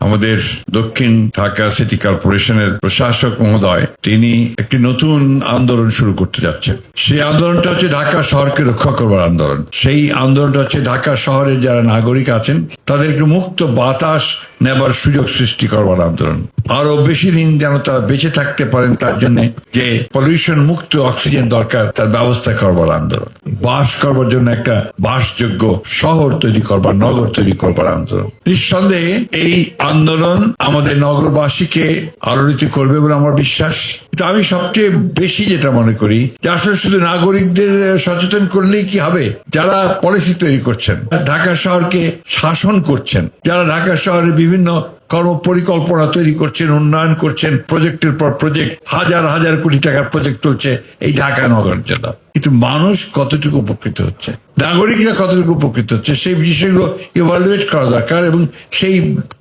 আমাদের দক্ষিণ ঢাকা সিটি কর্পোরেশনের প্রশাসক মহোদয় তিনি একটি নতুন আন্দোলন শুরু করতে যাচ্ছেন। সেই আন্দোলনটা হচ্ছে ঢাকা শহরকে রক্ষা করবার আন্দোলন। সেই আন্দোলনটা হচ্ছে ঢাকা শহরের যারা নাগরিক আছেন তাদেরকে মুক্ত বাতাস নেবার সুযোগ সৃষ্টি করবার আন্দোলন। আরো বেশি দিন যেন তারা বেঁচে থাকতে পারেন তার জন্য যে পলিউশন মুক্ত অক্সিজেন দরকার তার ব্যবস্থা করবার আন্দোলন। বাস করবার জন্য একটা বাসযোগ্য শহর তৈরি করবার, নগর তৈরি করবার আন্দোলন। নিঃসন্দেহে এই আন্দোলন আমাদের নগরবাসীকে আলোড়িত করবে বলে আমার বিশ্বাস। কিন্তু আমি সবচেয়ে বেশি যেটা মনে করি যে আসলে শুধু নাগরিকদের সচেতন করলেই কি হবে? যারা পলিসি তৈরি করছেন, ঢাকা শহরকে শাসন করছেন, যারা ঢাকা শহরের বিভিন্ন কর্ম পরিকল্পনা তৈরি করছেন, উন্নয়ন করছেন, প্রজেক্টের পর প্রজেক্ট, হাজার হাজার কোটি টাকার প্রজেক্ট চলছে এই ঢাকা নগরের জন্য, কিন্তু মানুষ কতটুকু উপকৃত হচ্ছে, নাগরিকরা কতটুকু উপকৃত হচ্ছে, সেই বিষয়গুলো ইভালুয়েট করা দরকার এবং সেই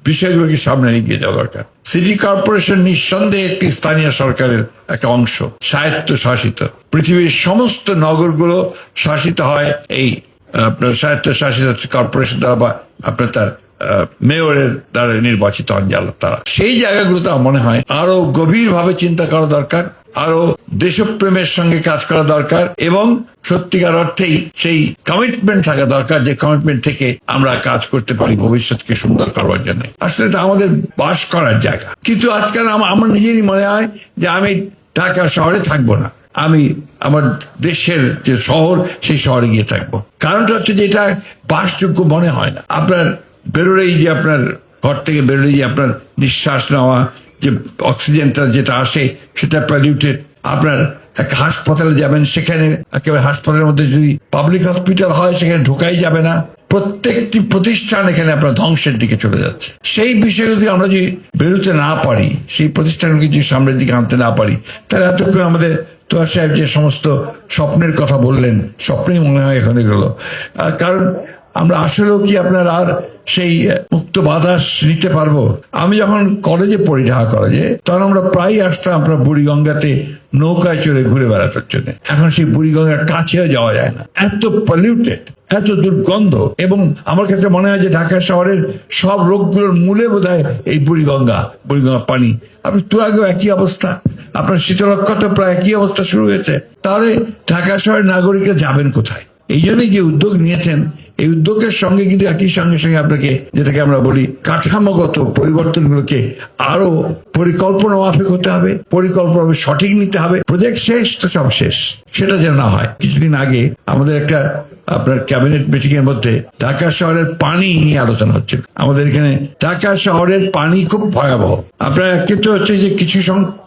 বিষয়গুলোকে সামনে এগিয়ে যাওয়া দরকার। সিটি কর্পোরেশন নিঃসন্দেহে একটি স্থানীয় সরকারের একটা অংশ, স্বায়ত্ত শাসিত। পৃথিবীর সমস্ত নগরগুলো শাসিত হয় এই আপনার স্বায়ত্ত শাসিত কর্পোরেশন দ্বারা বা আপনার তার মেয়রের দ্বারা নির্বাচিত হন তারা। সেই জায়গাগুলোতে আমার মনে হয় আরো গভীরভাবে চিন্তা করা দরকার, আরো দেশপ্রেমের সঙ্গে কাজ করা দরকার এবং সত্যিকার অর্থেই সেই কমিটমেন্ট থাকা দরকার যে কমিটমেন্ট থেকে আমরা কাজ করতে পারি ভবিষ্যৎকে সুন্দর করবার জন্য। আসলে এটা আমাদের বাস করার জায়গা, কিন্তু আজকাল আমার নিজেরই মনে হয় যে আমি ঢাকা শহরে থাকবো না, আমি আমার দেশের যে শহর সেই শহরে গিয়ে থাকবো। কারণটা হচ্ছে যে এটা বাসযোগ্য মনে হয় না। আপনার বেরোলেই যে আপনার ঘর থেকে বেরোলেই যে আপনার নিঃশ্বাস নেওয়া যে অক্সিজেনটা যেটা আসে সেটা পলিউটেড। আপনার একটা হাসপাতালে যাবেন, সেখানে একেবারে হাসপাতালের মধ্যে যদি পাবলিক হসপিটাল হয় সেখানে ঢোকাই যাবে না। প্রত্যেকটি প্রতিষ্ঠান এখানে আপনার ধ্বংসের দিকে চলে যাচ্ছে। সেই বিষয়গুলো যদি আমরা যদি বেরোতে না পারি, সেই প্রতিষ্ঠানকে যদি সামনের দিকে আনতে না পারি, তাহলে এতক্ষণ আমাদের তোয়া সাহেব যে সমস্ত স্বপ্নের কথা বললেন, স্বপ্নেই মনে হয় এখানে গেল। কারণ আমরা আসলেও কি আপনার আর সেই মুক্ত বাতাস নিতে পারবো? আমি যখন কলেজে পড়ি, ঢাকা কলেজে, তখন আমরা প্রায় আসতাম আপনার বুড়িগঙ্গাতে নৌকায় চড়ে ঘুরে বেড়ানোর জন্য। এখন সেই বুড়িগঙ্গার কাছেও যাওয়া যায় না, এত পলিউটেড, এত দুর্গন্ধ। এবং আমার কাছে মনে হয় যে ঢাকা শহরের সব রোগগুলোর মূলে বোধহয় এই বুড়িগঙ্গার পানি। আপনি তুরাগেও একই অবস্থা, আপনার শীতলক্ষা তো প্রায় একই অবস্থা শুরু হয়েছে। তাহলে ঢাকা শহরের নাগরিকরা যাবেন কোথায়? এই জন্যই যে উদ্যোগ নিয়েছেন, এই উদ্যোগের সঙ্গে কিন্তু একই সঙ্গে সঙ্গে আপনাকে যেটাকে আমরা বলি কাঠামোগত পরিবর্তনগুলোকে আরো পরিকল্পনা মাফিক হতে হবে, পরিকল্পনা সঠিক নিতে হবে। প্রজেক্ট শেষ তো সব শেষ, সেটা যেন না হয়। কিছুদিন আগে আমাদের একটা আপনার ক্যাবিনেট মিটিং এর মধ্যে ঢাকা শহরের পানি নিয়ে আলোচনা হচ্ছে। আমাদের এখানে ঢাকা শহরের পানি খুব ভয়াবহ। আপনার কিন্তু হচ্ছে যে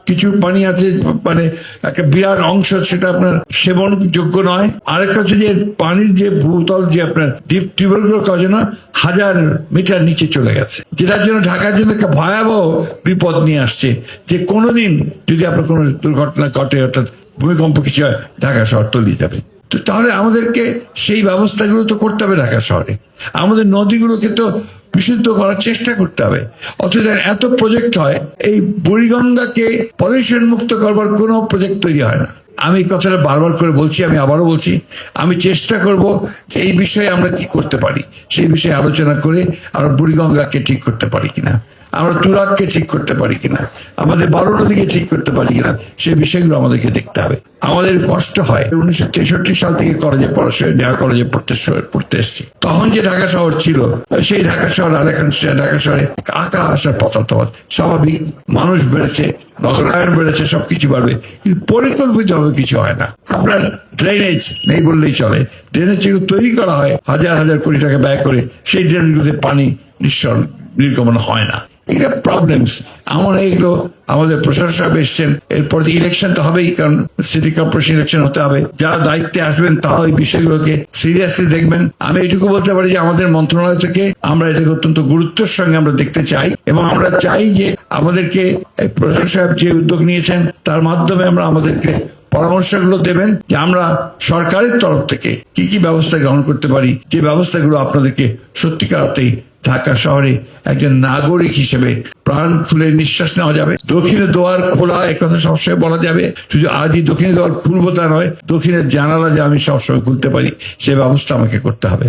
কিছু পানি আছে, মানে একটা বিরাট অংশ সেটা আপনার সেবন যোগ্য নয়। আরেকটা হচ্ছে যে পানির যে ভূতল যে আপনার ডিপ টিউবওয়েলগুলো কাজে না 1000 মিটার নিচে চলে গেছে, যেটার জন্য ঢাকার জন্য একটা ভয়াবহ বিপদ নিয়ে আসছে যে কোনোদিন যদি আপনার কোনো দুর্ঘটনা ঘটে, অর্থাৎ ভূমিকম্প কিছু হয়, ঢাকা শহর তলিয়ে যাবে। তো তাহলে আমাদেরকে সেই ব্যবস্থাগুলো তো করতে হবে ঢাকা শহরে। আমাদের নদীগুলোকে তো বিশুদ্ধ করার চেষ্টা করতে হবে। অথচ এত প্রজেক্ট হয়, এই বুড়িগঙ্গাকে পলিউশন মুক্ত করবার কোনো প্রজেক্ট তৈরি হয় না। আমি এই কথাটা বারবার করে বলছি, আমি আবারও বলছি, আমি চেষ্টা করব এই বিষয়ে আমরা কি করতে পারি, সেই বিষয়ে আলোচনা করে আমরা বুড়িগঙ্গাকে ঠিক করতে পারি কিনা, আমরা তুরাগকে ঠিক করতে পারি কিনা, আমাদের 12 নদীকে ঠিক করতে পারি কিনা, সেই বিষয়গুলো আমাদেরকে দেখতে হবে। আমাদের কষ্ট হয় 1963 সাল থেকে কলেজে পড়াশোনা, ঢাকা কলেজে পড়তে এসেছি। তখন যে ঢাকা শহর ছিল, সেই ঢাকা শহর আর এখন ঢাকা শহরে আকাশ আর পাতাল তফাৎ। স্বাভাবিক, মানুষ বেড়েছে, নগরায়ন বেড়েছে, সবকিছু বাড়বে, কিন্তু পরিকল্পিত ভাবে কিছু হয় না। আপনার ড্রেনেজ নেই বললেই চলে। ড্রেনেজ যেগুলো তৈরি করা হয় হাজার হাজার কোটি টাকা ব্যয় করে, সেই ড্রেনেজগুলোতে পানি নির্গমন হয় না। এটা প্রবলেমস। আমরা এগুলো আমাদের প্রশাসক সাহেব এসছেন, এরপর ইলেকশন তো হবেই, কারণ সিটি কর্পোরেশন ইলেকশন হতে হবে। যারা দায়িত্বে আসবেন তারা এই বিষয়গুলোকে সিরিয়াসলি দেখবেন। আমি এইটুকু বলতে পারি যে আমাদের মন্ত্রণালয় থেকে আমরা এটাকে অত্যন্ত গুরুত্বের সঙ্গে আমরা দেখতে চাই এবং আমরা চাই যে আমাদেরকে প্রশাসক সাহেব যে উদ্যোগ নিয়েছেন তার মাধ্যমে আমরা আমাদেরকে পরামর্শগুলো দেবেন যে আমরা সরকারের তরফ থেকে কি কি ব্যবস্থা গ্রহণ করতে পারি, যে ব্যবস্থাগুলো আপনাদেরকে সত্যিকার অর্থেই ঢাকা শহরে একজন নাগরিক হিসেবে প্রাণ খুলে নিঃশ্বাস নেওয়া যাবে। দক্ষিণের দুয়ার খোলা, একথা সবসময় বলা যাবে। শুধু আজই দক্ষিণের দুয়ার খুলবো তা নয়, দক্ষিণের জানালা যে আমি সবসময় খুলতে পারি সে ব্যবস্থা আমাকে করতে হবে।